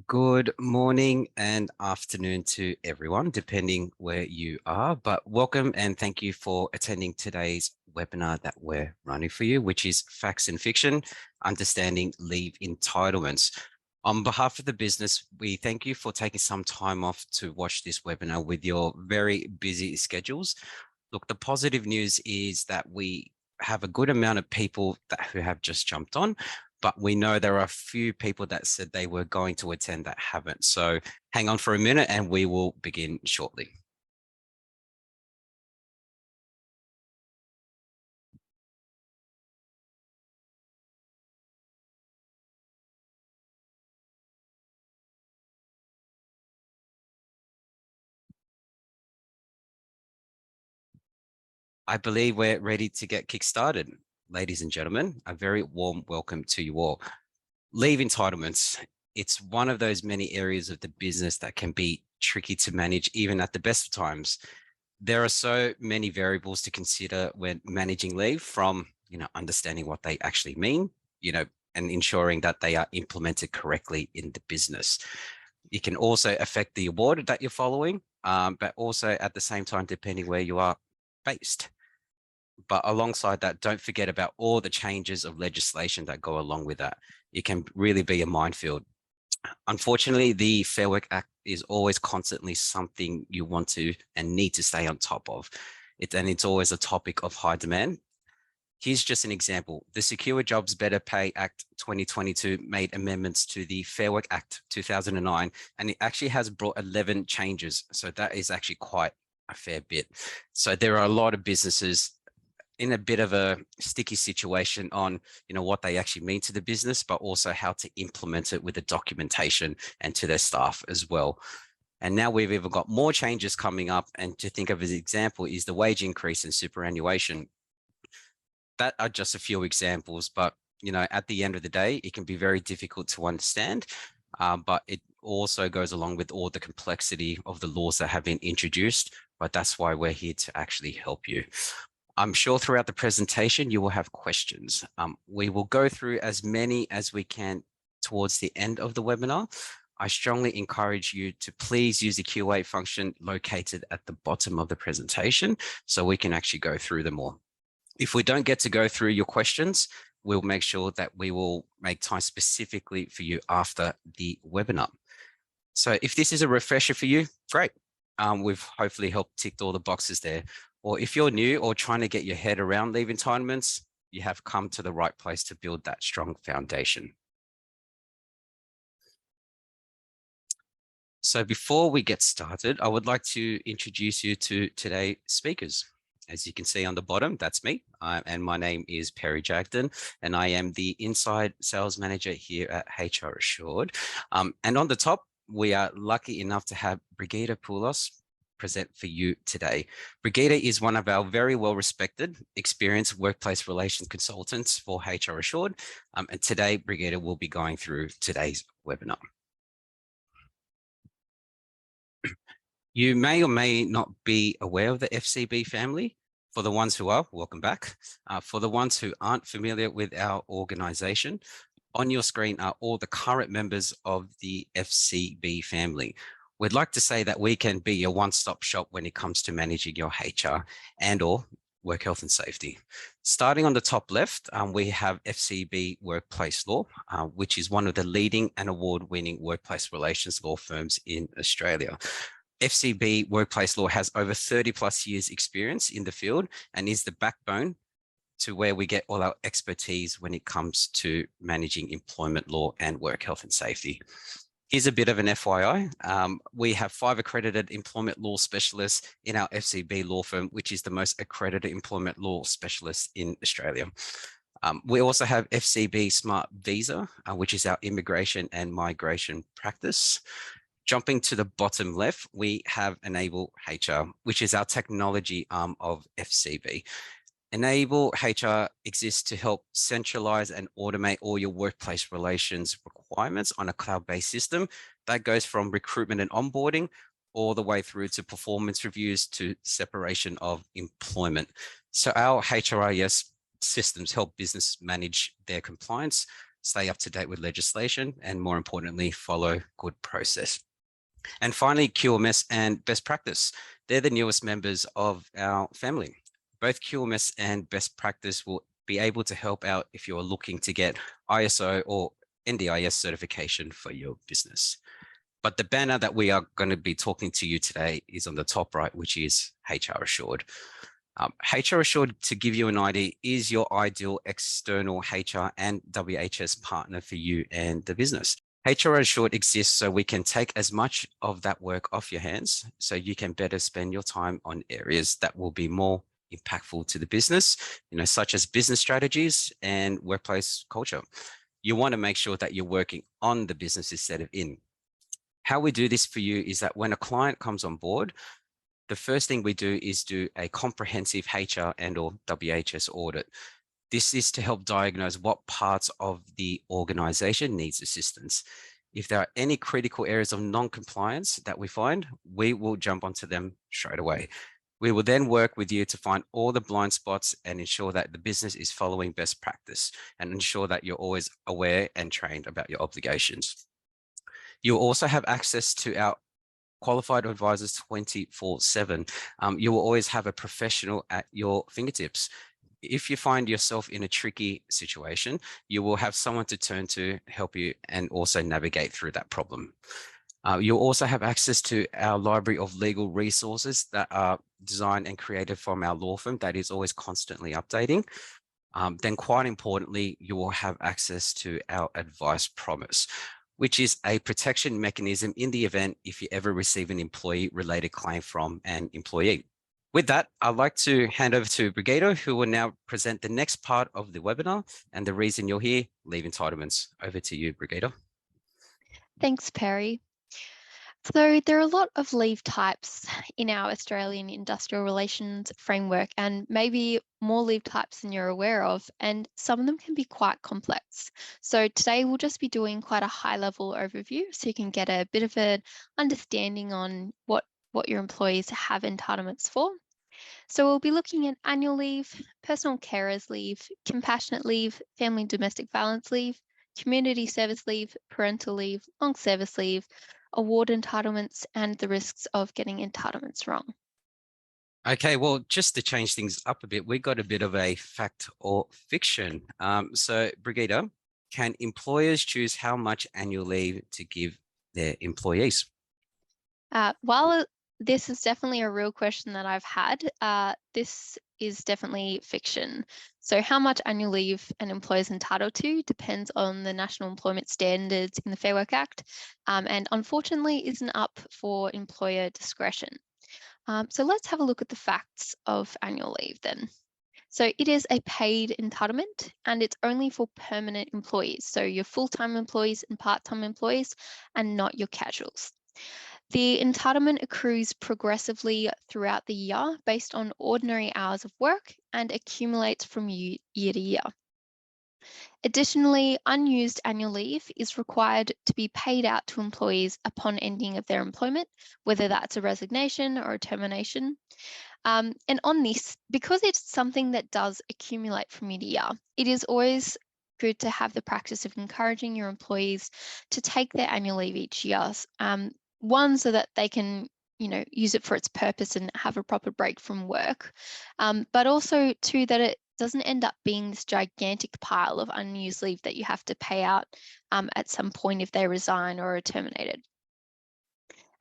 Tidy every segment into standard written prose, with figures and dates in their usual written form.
Good morning and afternoon to everyone, depending where you are. But welcome and thank you for attending today's webinar that we're running for you, which is Facts and Fiction, Understanding Leave Entitlements. On behalf of the business, we thank you for taking some time off to watch this webinar with your very busy schedules. Look, the positive news is that we have a good amount of people who have just jumped on, but we know there are a few people that said they were going to attend that haven't. So hang on for a minute and we will begin shortly. I believe we're ready to get kick-started. Ladies and gentlemen, a very warm welcome to you all. Leave entitlements. It's one of those many areas of the business that can be tricky to manage even at the best of times. There are so many variables to consider when managing leave, from understanding what they actually mean, and ensuring that they are implemented correctly in the business. It can also affect the award that you're following, but also at the same time, depending where you are based. But alongside that, don't forget about all the changes of legislation that go along with that. It can really be a minefield. Unfortunately, the Fair Work Act is always constantly something you want to and need to stay on top of. And it's always a topic of high demand. Here's just an example. The Secure Jobs Better Pay Act 2022 made amendments to the Fair Work Act 2009, and it actually has brought 11 changes. So that is actually quite a fair bit. So there are a lot of businesses in a bit of a sticky situation on what they actually mean to the business, but also how to implement it with the documentation and to their staff as well. And now we've even got more changes coming up, and to think of as an example is the wage increase and superannuation. That are just a few examples, but at the end of the day, it can be very difficult to understand, but it also goes along with all the complexity of the laws that have been introduced. But that's why we're here to actually help you. I'm sure throughout the presentation, you will have questions. We will go through as many as we can towards the end of the webinar. I strongly encourage you to please use the Q&A function located at the bottom of the presentation so we can actually go through them all. If we don't get to go through your questions, we'll make sure that we will make time specifically for you after the webinar. So if this is a refresher for you, great. We've hopefully helped tick all the boxes there. Or if you're new or trying to get your head around leave entitlements, you have come to the right place to build that strong foundation. So before we get started, I would like to introduce you to today's speakers. As you can see on the bottom, that's me. And my name is Perry Jagden, and I am the Inside Sales Manager here at HR Assured. And on the top, we are lucky enough to have Brigida Poulos present for you today. Brigida is one of our very well-respected, experienced workplace relations consultants for HR Assured. And today, Brigida will be going through today's webinar. You may or may not be aware of the FCB family. For the ones who are, welcome back. For the ones who aren't familiar with our organization, on your screen are all the current members of the FCB family. We'd like to say that we can be your one-stop shop when it comes to managing your HR and/or work health and safety. Starting on the top left, we have FCB Workplace Law, which is one of the leading and award-winning workplace relations law firms in Australia. FCB Workplace Law has over 30 plus years experience in the field and is the backbone to where we get all our expertise when it comes to managing employment law and work health and safety. Here's a bit of an FYI. We have 5 accredited employment law specialists in our FCB law firm, which is the most accredited employment law specialist in Australia. We also have FCB Smart Visa, which is our immigration and migration practice. Jumping to the bottom left, we have Enable HR, which is our technology arm of FCB. Enable HR exists to help centralize and automate all your workplace relations requirements on a cloud-based system that goes from recruitment and onboarding all the way through to performance reviews to separation of employment. So our HRIS systems help business manage their compliance stay up to date with legislation, and more importantly, follow good process. And finally, QMS and best practice. They're the newest members of our family. Both QMS and best practice will be able to help out if you're looking to get ISO or NDIS certification for your business. But the banner that we are going to be talking to you today is on the top right, which is HR Assured. HR Assured, to give you an idea, is your ideal external HR and WHS partner for you and the business. HR Assured exists so we can take as much of that work off your hands so you can better spend your time on areas that will be more impactful to the business, such as business strategies and workplace culture. You want to make sure that you're working on the business instead of in. How we do this for you is that when a client comes on board, the first thing we do is do a comprehensive HR and or WHS audit. This is to help diagnose what parts of the organization needs assistance. If there are any critical areas of non-compliance that we find, we will jump onto them straight away. We will then work with you to find all the blind spots and ensure that the business is following best practice and ensure that you're always aware and trained about your obligations. You'll also have access to our qualified advisors 24/7. You will always have a professional at your fingertips. If you find yourself in a tricky situation, you will have someone to turn to help you and also navigate through that problem. You'll also have access to our library of legal resources that are designed and created from our law firm that is always constantly updating. Then quite importantly, you will have access to our advice promise, which is a protection mechanism in the event if you ever receive an employee-related claim from an employee. With that, I'd like to hand over to Brigitte, who will now present the next part of the webinar and the reason you're here, leave entitlements. Over to you, Brigitte. Thanks, Perry. So there are a lot of leave types in our Australian industrial relations framework, and maybe more leave types than you're aware of, and some of them can be quite complex. So today we'll just be doing quite a high-level overview so you can get a bit of an understanding on what your employees have entitlements for. So we'll be looking at annual leave, personal carers leave, compassionate leave, family and domestic violence leave, community service leave, parental leave, long service leave, award entitlements, and the risks of getting entitlements wrong. Okay, well, just to change things up a bit, we got a bit of a fact or fiction. So Brigitte, can employers choose how much annual leave to give their employees? While this is definitely a real question that I've had, this is definitely fiction. So how much annual leave an employer is entitled to depends on the National Employment Standards in the Fair Work Act, and unfortunately isn't up for employer discretion. So let's have a look at the facts of annual leave then. So it is a paid entitlement and it's only for permanent employees. So your full-time employees and part-time employees and not your casuals. The entitlement accrues progressively throughout the year based on ordinary hours of work and accumulates from year to year. Additionally, unused annual leave is required to be paid out to employees upon ending of their employment, whether that's a resignation or a termination. And on this, because it's something that does accumulate from year to year, it is always good to have the practice of encouraging your employees to take their annual leave each year. One, so that they can, use it for its purpose and have a proper break from work. But also, two, that it doesn't end up being this gigantic pile of unused leave that you have to pay out at some point if they resign or are terminated.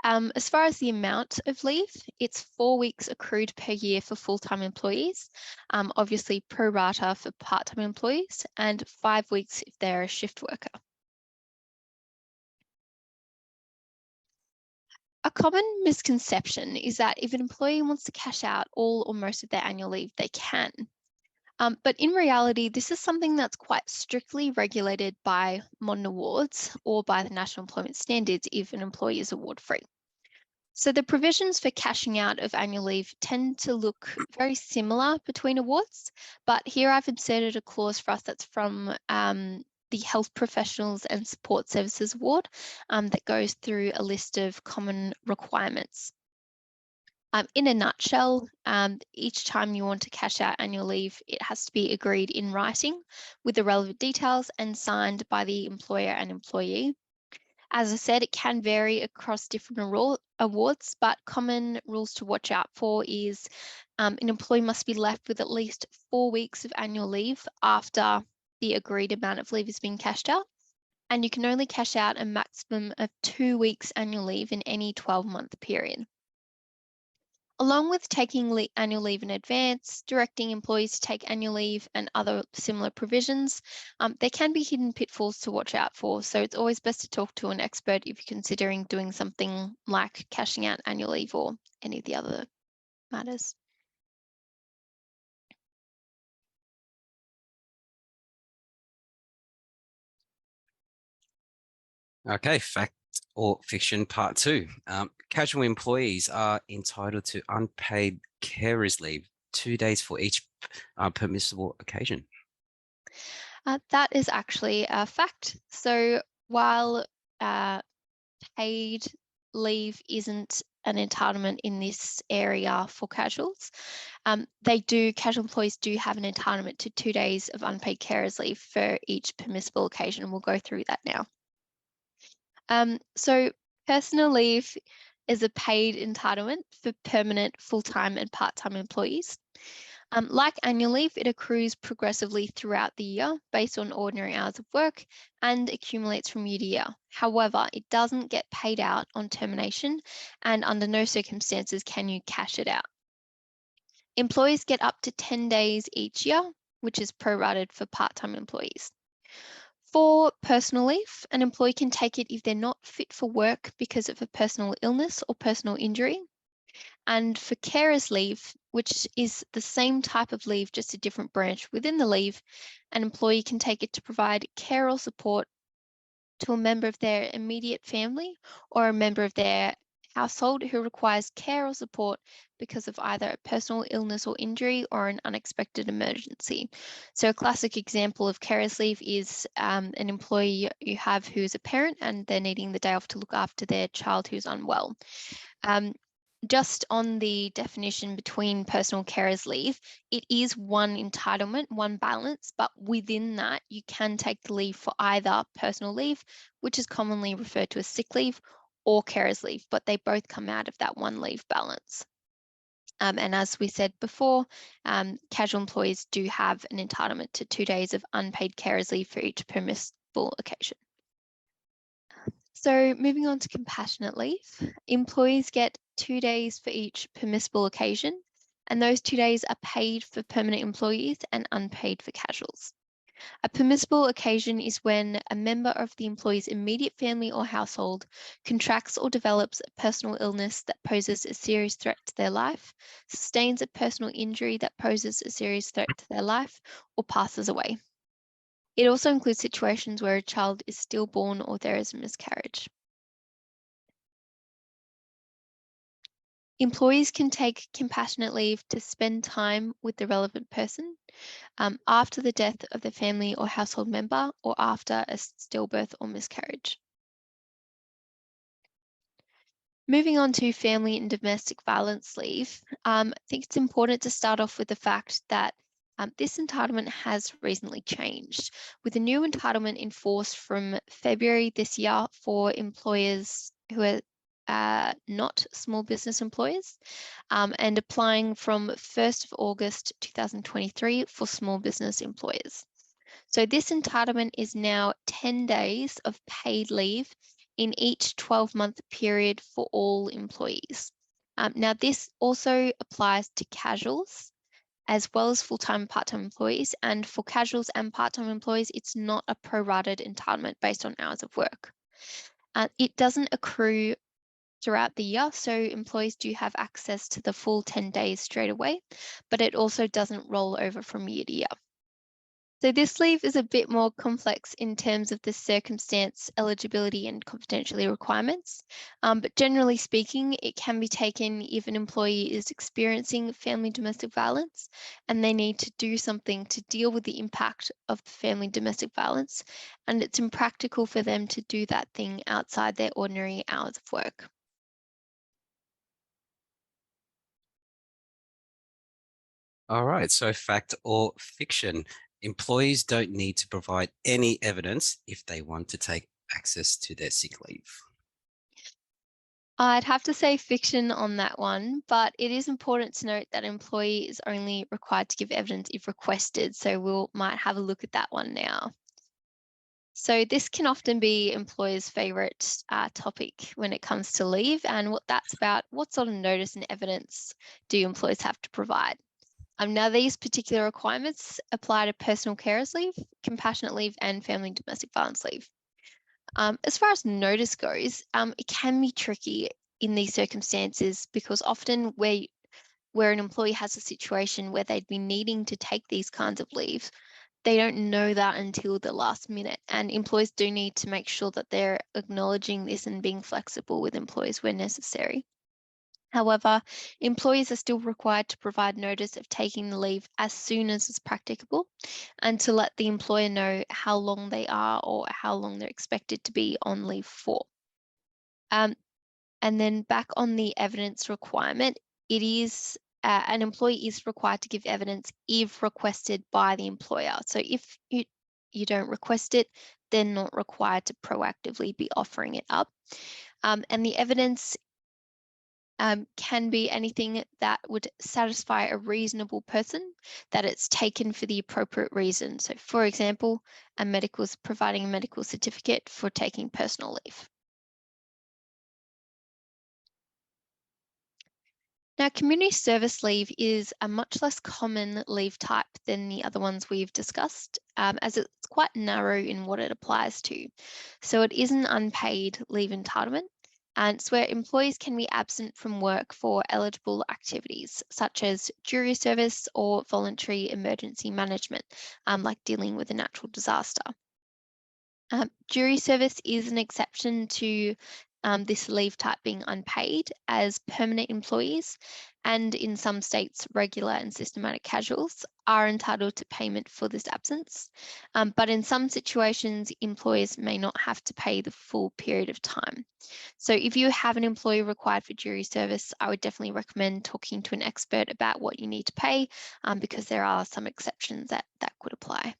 As far as the amount of leave, it's 4 weeks accrued per year for full-time employees, obviously pro rata for part-time employees, and 5 weeks if they're a shift worker. A common misconception is that if an employee wants to cash out all or most of their annual leave, they can. But in reality, this is something that's quite strictly regulated by modern awards or by the National Employment Standards if an employee is award-free. So the provisions for cashing out of annual leave tend to look very similar between awards, but here I've inserted a clause for us that's from the Health Professionals and Support Services Award that goes through a list of common requirements. In a nutshell, each time you want to cash out annual leave, it has to be agreed in writing with the relevant details and signed by the employer and employee. As I said, it can vary across different awards, but common rules to watch out for is an employee must be left with at least 4 weeks of annual leave after the agreed amount of leave has been cashed out. And you can only cash out a maximum of 2 weeks annual leave in any 12-month period. Along with taking annual leave in advance, directing employees to take annual leave and other similar provisions, there can be hidden pitfalls to watch out for. So it's always best to talk to an expert if you're considering doing something like cashing out annual leave or any of the other matters. Okay, fact or fiction part 2. Casual employees are entitled to unpaid carers leave, 2 days for each permissible occasion. That is actually a fact. So while paid leave isn't an entitlement in this area for casuals, casual employees do have an entitlement to 2 days of unpaid carers leave for each permissible occasion, and we'll go through that now. So personal leave is a paid entitlement for permanent, full-time and part-time employees. Like annual leave, it accrues progressively throughout the year based on ordinary hours of work and accumulates from year to year. However, it doesn't get paid out on termination, and under no circumstances can you cash it out. Employees get up to 10 days each year, which is prorated for part-time employees. For personal leave, an employee can take it if they're not fit for work because of a personal illness or personal injury. And for carers leave, which is the same type of leave, just a different branch within the leave, an employee can take it to provide care or support to a member of their immediate family or a member of their household who requires care or support because of either a personal illness or injury or an unexpected emergency. So a classic example of carers leave is an employee you have who's a parent and they're needing the day off to look after their child who's unwell. Just on the definition between personal carers leave, it is one entitlement, one balance, but within that, you can take the leave for either personal leave, which is commonly referred to as sick leave, or carers leave, but they both come out of that one leave balance. And as we said before, casual employees do have an entitlement to 2 days of unpaid carers leave for each permissible occasion. So moving on to compassionate leave, employees get 2 days for each permissible occasion, and those 2 days are paid for permanent employees and unpaid for casuals. A permissible occasion is when a member of the employee's immediate family or household contracts or develops a personal illness that poses a serious threat to their life, sustains a personal injury that poses a serious threat to their life, or passes away. It also includes situations where a child is stillborn or there is a miscarriage. Employees can take compassionate leave to spend time with the relevant person after the death of the family or household member or after a stillbirth or miscarriage. Moving on to family and domestic violence leave, I think it's important to start off with the fact that this entitlement has recently changed, with a new entitlement in force from February this year for employers who are not small business employers, and applying from 1st of August 2023 for small business employers. So this entitlement is now 10 days of paid leave in each 12-month period for all employees. Now, this also applies to casuals as well as full-time and part-time employees. And for casuals and part-time employees, it's not a prorated entitlement based on hours of work. It doesn't accrue throughout the year, so employees do have access to the full 10 days straight away, but it also doesn't roll over from year to year. So this leave is a bit more complex in terms of the circumstance, eligibility and confidentiality requirements. But generally speaking, it can be taken if an employee is experiencing family domestic violence and they need to do something to deal with the impact of the family domestic violence, and it's impractical for them to do that thing outside their ordinary hours of work. All right. So fact or fiction? Employees don't need to provide any evidence if they want to take access to their sick leave. I'd have to say fiction on that one, but it is important to note that an employee is only required to give evidence if requested. So might have a look at that one now. So this can often be employers' favourite topic when it comes to leave, and what that's about, what sort of notice and evidence do employers have to provide? Now, these particular requirements apply to personal carers leave, compassionate leave, and family and domestic violence leave. As far as notice goes, it can be tricky in these circumstances because often where an employee has a situation where they'd be needing to take these kinds of leaves, they don't know that until the last minute. And employers do need to make sure that they're acknowledging this and being flexible with employees where necessary. However, employees are still required to provide notice of taking the leave as soon as is practicable and to let the employer know how long they are or how long they're expected to be on leave for. Um, and then back on the evidence requirement, it is an employee is required to give evidence if requested by the employer. So if you don't request it, they're not required to proactively be offering it up. And the evidence can be anything that would satisfy a reasonable person that it's taken for the appropriate reason. So, for example, providing a medical certificate for taking personal leave. Now, community service leave is a much less common leave type than the other ones we've discussed, as it's quite narrow in what it applies to. So it is an unpaid leave entitlement, and it's where employees can be absent from work for eligible activities, such as jury service or voluntary emergency management, like dealing with a natural disaster. Jury service is an exception to this leave type being unpaid, as permanent employees and in some states regular and systematic casuals are entitled to payment for this absence. But in some situations, employers may not have to pay the full period of time. So if you have an employee required for jury service, I would definitely recommend talking to an expert about what you need to pay, because there are some exceptions that could apply.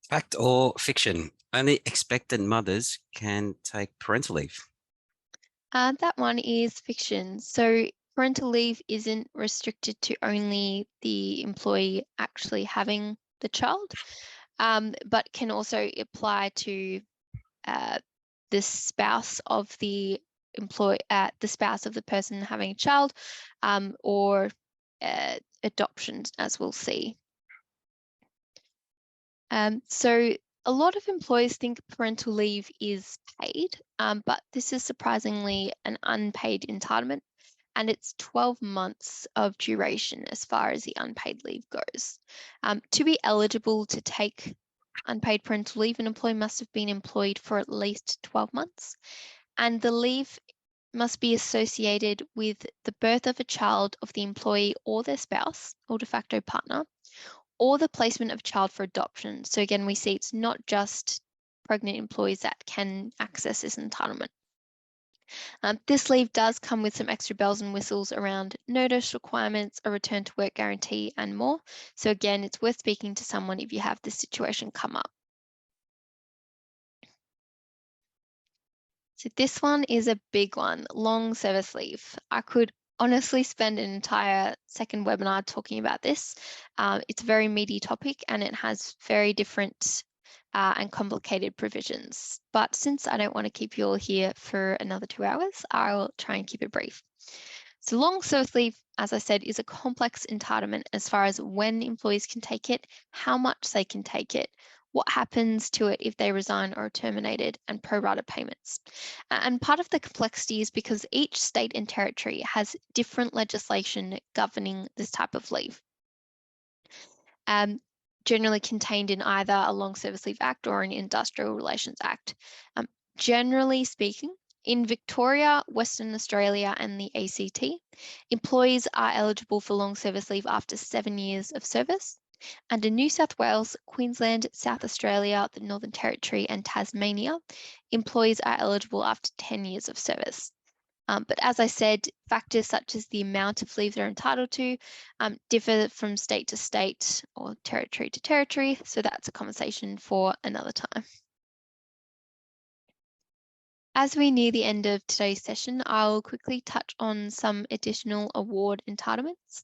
Fact or fiction? Only expectant mothers can take parental leave. That one is fiction. So parental leave isn't restricted to only the employee actually having the child, but can also apply to uh, the spouse of the the spouse of the person having a child, or adoption, as we'll see. So a lot of employers think parental leave is paid, but this is surprisingly an unpaid entitlement, and it's 12 months of duration as far as the unpaid leave goes. To be eligible to take unpaid parental leave, an employee must have been employed for at least 12 months, and the leave must be associated with the birth of a child of the employee or their spouse or de facto partner, or the placement of a child for adoption. So again, we see it's not just pregnant employees that can access this entitlement. This leave does come with some extra bells and whistles around notice requirements, a return to work guarantee, and more. So again, it's worth speaking to someone if you have this situation come up. So this one is a big one, long service leave. I could honestly spend an entire second webinar talking about this. It's a very meaty topic and it has very different and complicated provisions. But since I don't want to keep you all here for another 2 hours, I will try and keep it brief. So long service leave, as I said, is a complex entitlement as far as when employees can take it, how much they can take it, what happens to it if they resign or are terminated, and pro rata payments. And part of the complexity is because each state and territory has different legislation governing this type of leave, generally contained in either a Long Service Leave Act or an Industrial Relations Act. Generally speaking, in Victoria, Western Australia, and the ACT, employees are eligible for long service leave after 7 years of service. And in New South Wales, Queensland, South Australia, the Northern Territory, and Tasmania, employees are eligible after 10 years of service. But as I said, factors such as the amount of leave they're entitled to differ from state to state or territory to territory. So that's a conversation for another time. As we near the end of today's session, I'll quickly touch on some additional award entitlements.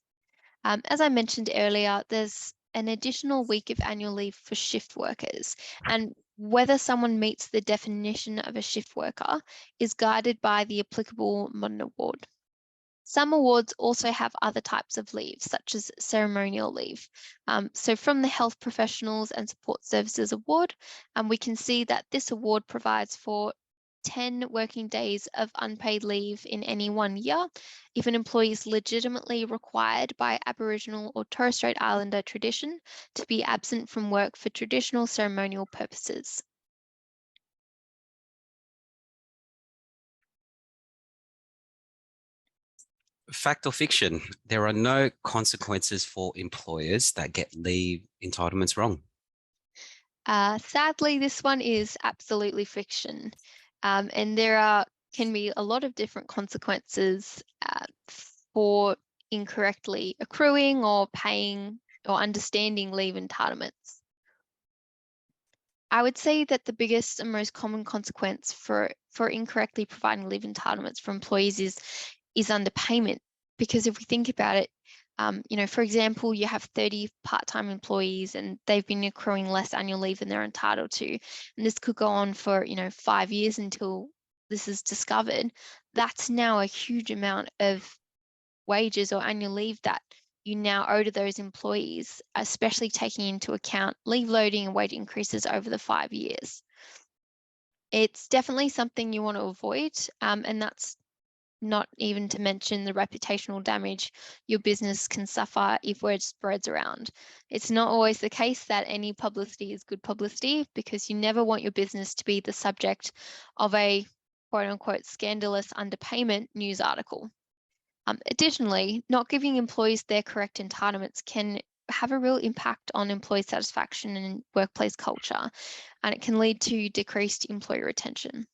As I mentioned earlier, there's an additional week of annual leave for shift workers, and whether someone meets the definition of a shift worker is guided by the applicable modern award. Some awards also have other types of leave, such as ceremonial leave. So from the Health Professionals and Support Services Award, we can see that this award provides for 10 working days of unpaid leave in any 1 year if an employee is legitimately required by Aboriginal or Torres Strait Islander tradition to be absent from work for traditional ceremonial purposes. Fact or fiction, there are no consequences for employers that get leave entitlements wrong. Sadly, this one is absolutely fiction. And can be a lot of different consequences for incorrectly accruing or paying or understanding leave entitlements. I would say that the biggest and most common consequence for incorrectly providing leave entitlements for employees is underpayment. Because if we think about it, for example, you have 30 part-time employees and they've been accruing less annual leave than they're entitled to. And this could go on for, 5 years until this is discovered. That's now a huge amount of wages or annual leave that you now owe to those employees, especially taking into account leave loading and wage increases over the 5 years. It's definitely something you want to avoid, and that's not even to mention the reputational damage your business can suffer if word spreads around. It's not always the case that any publicity is good publicity, because you never want your business to be the subject of a quote unquote scandalous underpayment news article. Additionally, not giving employees their correct entitlements can have a real impact on employee satisfaction and workplace culture, and it can lead to decreased employee retention.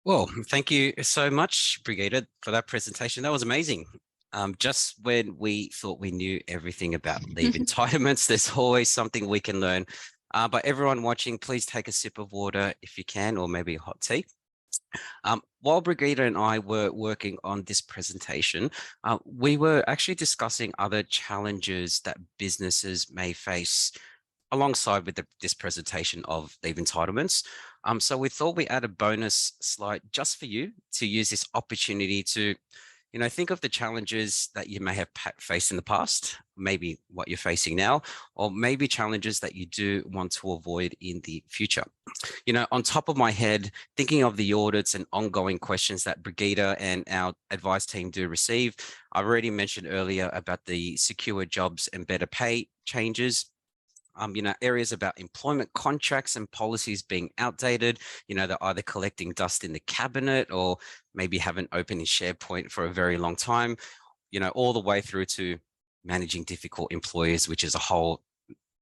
Well, thank you so much, Brigida, for that presentation. That was amazing. Just when we thought we knew everything about leave entitlements, there's always something we can learn. But everyone watching, please take a sip of water if you can, or maybe a hot tea. While Brigida and I were working on this presentation, we were actually discussing other challenges that businesses may face alongside with this presentation of leave entitlements. So we thought we add a bonus slide just for you to use this opportunity to, think of the challenges that you may have faced in the past, maybe what you're facing now, or maybe challenges that you do want to avoid in the future. On top of my head, thinking of the audits and ongoing questions that Brigida and our advice team do receive, I've already mentioned earlier about the secure jobs and better pay changes. Areas about employment contracts and policies being outdated, they're either collecting dust in the cabinet or maybe haven't opened in SharePoint for a very long time, all the way through to managing difficult employees, which is a whole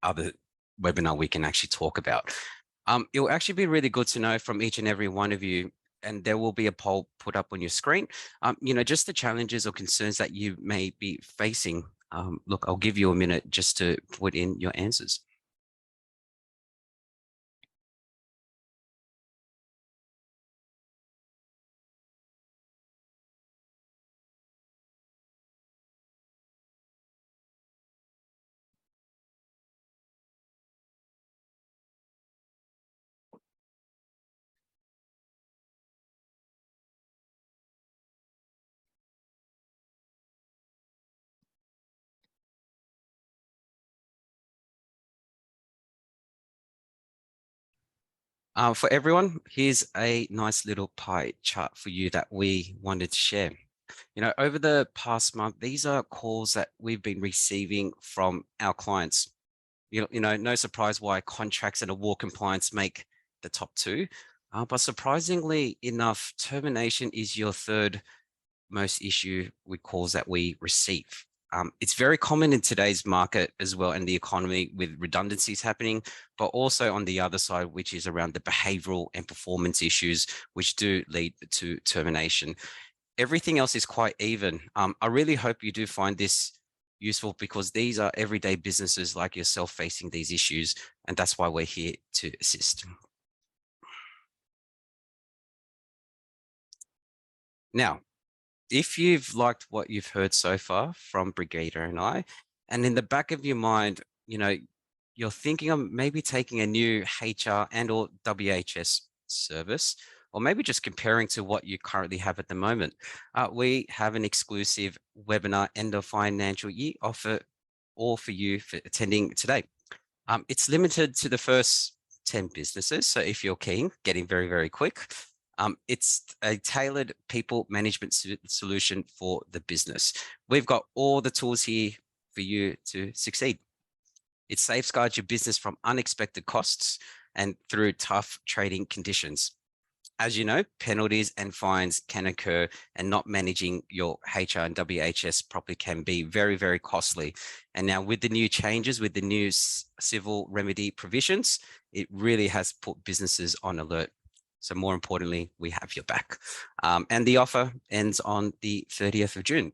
other webinar we can actually talk about. It will actually be really good to know from each and every one of you, and there will be a poll put up on your screen, just the challenges or concerns that you may be facing. Look, I'll give you a minute just to put in your answers. For everyone, here's a nice little pie chart for you that we wanted to share. Over the past month, these are calls that we've been receiving from our clients. No surprise why contracts and award compliance make the top two. But surprisingly enough, termination is your third most issue with calls that we receive. It's very common in today's market as well, and the economy, with redundancies happening, but also on the other side, which is around the behavioral and performance issues, which do lead to termination. Everything else is quite even. I really hope you do find this useful, because these are everyday businesses like yourself facing these issues, and that's why we're here to assist. Now, if you've liked what you've heard so far from Brigida and I, and in the back of your mind, you're thinking of maybe taking a new HR and or WHS service, or maybe just comparing to what you currently have at the moment, we have an exclusive webinar end of financial year offer all for you for attending today. It's limited to the first 10 businesses. So if you're keen, getting very, very quick. It's a tailored people management solution for the business. We've got all the tools here for you to succeed. It safeguards your business from unexpected costs and through tough trading conditions. As you know, penalties and fines can occur, and not managing your HR and WHS properly can be very, very costly. And now with the new changes, with the new civil remedy provisions, it really has put businesses on alert. So more importantly, we have your back. And the offer ends on the 30th of June.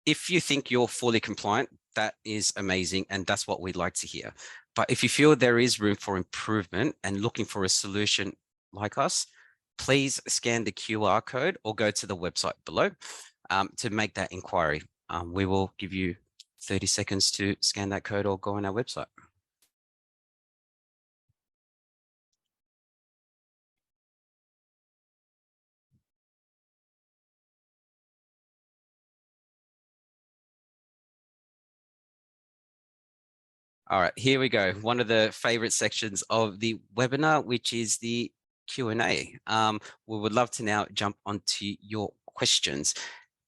If you think you're fully compliant, that is amazing, and that's what we'd like to hear. But if you feel there is room for improvement and looking for a solution like us, please scan the QR code or go to the website below to make that inquiry. We will give you 30 seconds to scan that code or go on our website. All right, here we go. One of the favorite sections of the webinar, which is the Q&A. We would love to now jump onto your questions.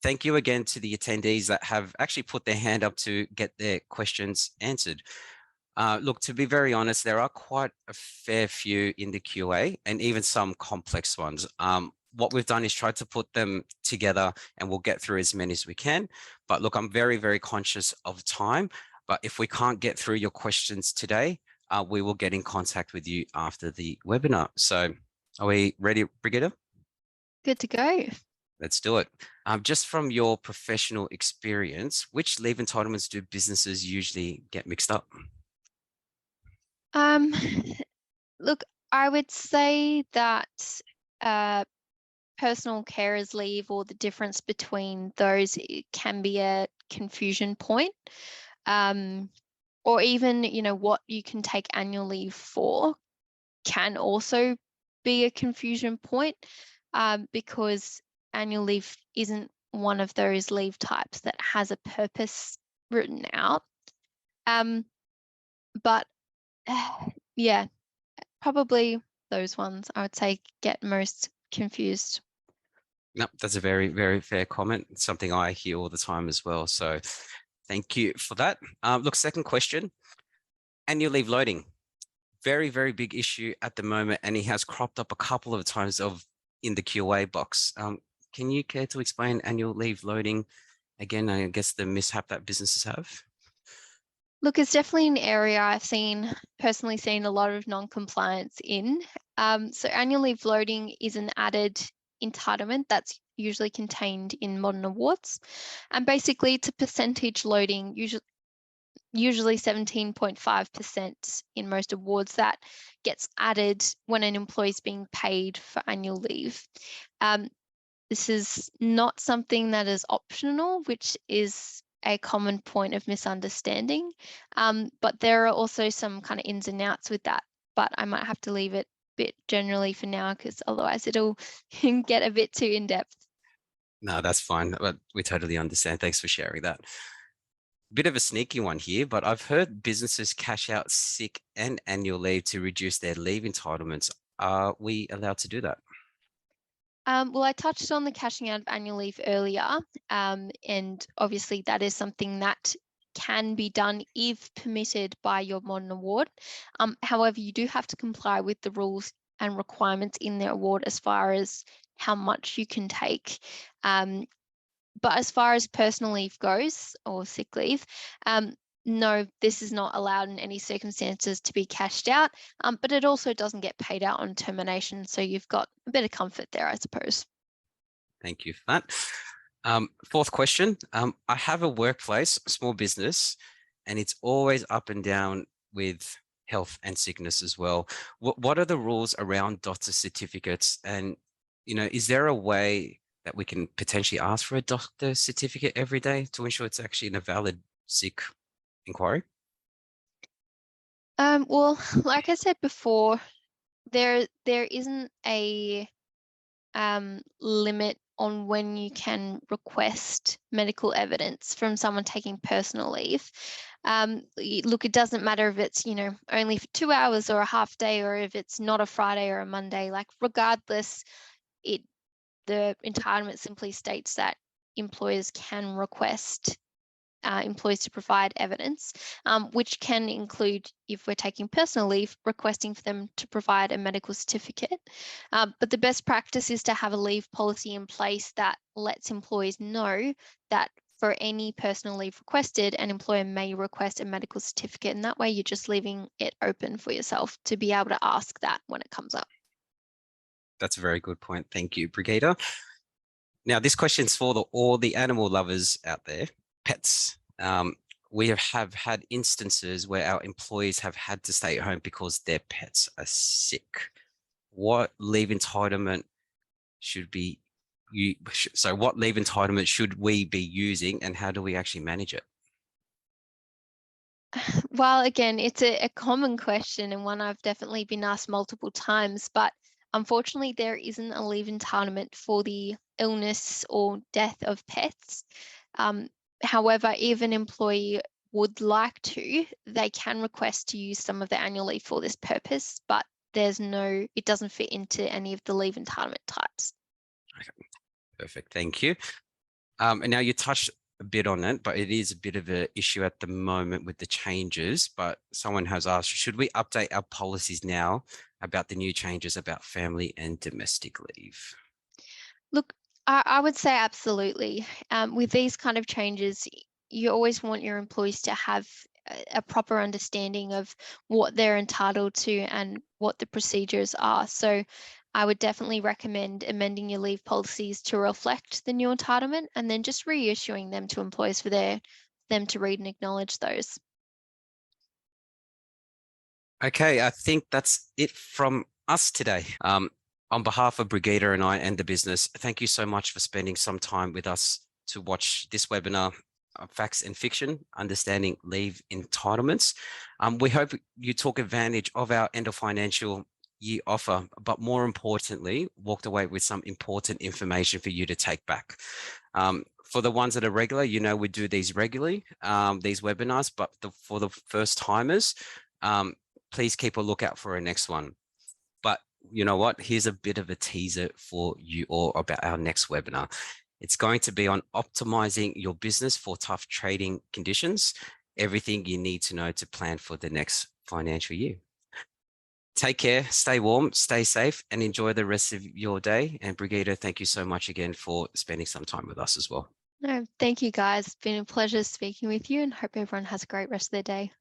Thank you again to the attendees that have actually put their hand up to get their questions answered. Look, to be very honest, there are quite a fair few in the QA, and even some complex ones. What we've done is tried to put them together, and we'll get through as many as we can. But look, I'm very, very conscious of time. But if we can't get through your questions today, we will get in contact with you after the webinar. So are we ready, Brigida? Good to go. Let's do it. Just from your professional experience, which leave entitlements do businesses usually get mixed up? Look, I would say that personal carers leave, or the difference between those, it can be a confusion point. Or even, what you can take annual leave for can also be a confusion point, because annual leave isn't one of those leave types that has a purpose written out. But yeah, probably those ones I would say get most confused. No, that's a very, very fair comment. It's something I hear all the time as well. So thank you for that. Look, second question, annual leave loading. Very, very big issue at the moment, and it has cropped up a couple of times in the QA box. Can you care to explain annual leave loading again? I guess the mishap that businesses have. Look, it's definitely an area I've personally seen a lot of non-compliance in. So annual leave loading is an added entitlement that's usually contained in modern awards. And basically it's a percentage loading, usually 17.5% in most awards, that gets added when an employee is being paid for annual leave. This is not something that is optional, which is a common point of misunderstanding. But there are also some kind of ins and outs with that. But I might have to leave it a bit generally for now, because otherwise it'll get a bit too in-depth. No, that's fine. But we totally understand. Thanks for sharing that. Bit of a sneaky one here, but I've heard businesses cash out sick and annual leave to reduce their leave entitlements. Are we allowed to do that? Well, I touched on the cashing out of annual leave earlier, and obviously that is something that can be done if permitted by your modern award. However, you do have to comply with the rules and requirements in the award as far as how much you can take. But as far as personal leave goes, or sick leave, no, this is not allowed in any circumstances to be cashed out, but it also doesn't get paid out on termination. So you've got a bit of comfort there, I suppose. Thank you for that. Fourth question. I have a workplace, a small business, and it's always up and down with health and sickness as well. What are the rules around doctor certificates? And, is there a way that we can potentially ask for a doctor certificate every day to ensure it's actually a valid sick inquiry? Well, like I said before, there isn't a limit on when you can request medical evidence from someone taking personal leave. Look, it doesn't matter if it's, only for 2 hours or a half day, or if it's not a Friday or a Monday. Like, regardless, the entitlement simply states that employers can request employees to provide evidence, which can include, if we're taking personal leave, requesting for them to provide a medical certificate. But the best practice is to have a leave policy in place that lets employees know that for any personal leave requested, an employer may request a medical certificate. And that way you're just leaving it open for yourself to be able to ask that when it comes up. That's a very good point. Thank you, Brigadier. Now, this question's for all the animal lovers out there, pets. We have had instances where our employees have had to stay at home because their pets are sick. What leave entitlement should be what leave entitlement should we be using, and how do we actually manage it? Well, again, it's a common question and one I've definitely been asked multiple times, but unfortunately, there isn't a leave entitlement for the illness or death of pets. However, if an employee would like to, they can request to use some of the annual leave for this purpose, but it doesn't fit into any of the leave entitlement types. Okay, perfect. Thank you. And now you touched a bit on it, but it is a bit of an issue at the moment with the changes. But someone has asked, should we update our policies now about the new changes about family and domestic leave? Look, I would say absolutely. With these kind of changes, you always want your employees to have a proper understanding of what they're entitled to and what the procedures are. So I would definitely recommend amending your leave policies to reflect the new entitlement, and then just reissuing them to employees for them to read and acknowledge those. Okay, I think that's it from us today. On behalf of Brigadier and I and the business, thank you so much for spending some time with us to watch this webinar, Facts and Fiction, Understanding Leave Entitlements. We hope you took advantage of our end of financial year offer, but more importantly, walked away with some important information for you to take back. For the ones that are regular, we do these regularly, these webinars, but for the first timers, please keep a lookout for our next one. But you know what? Here's a bit of a teaser for you all about our next webinar. It's going to be on optimizing your business for tough trading conditions, everything you need to know to plan for the next financial year. Take care, stay warm, stay safe, and enjoy the rest of your day. And Brigadier, thank you so much again for spending some time with us as well. No, thank you guys. It's been a pleasure speaking with you, and hope everyone has a great rest of their day.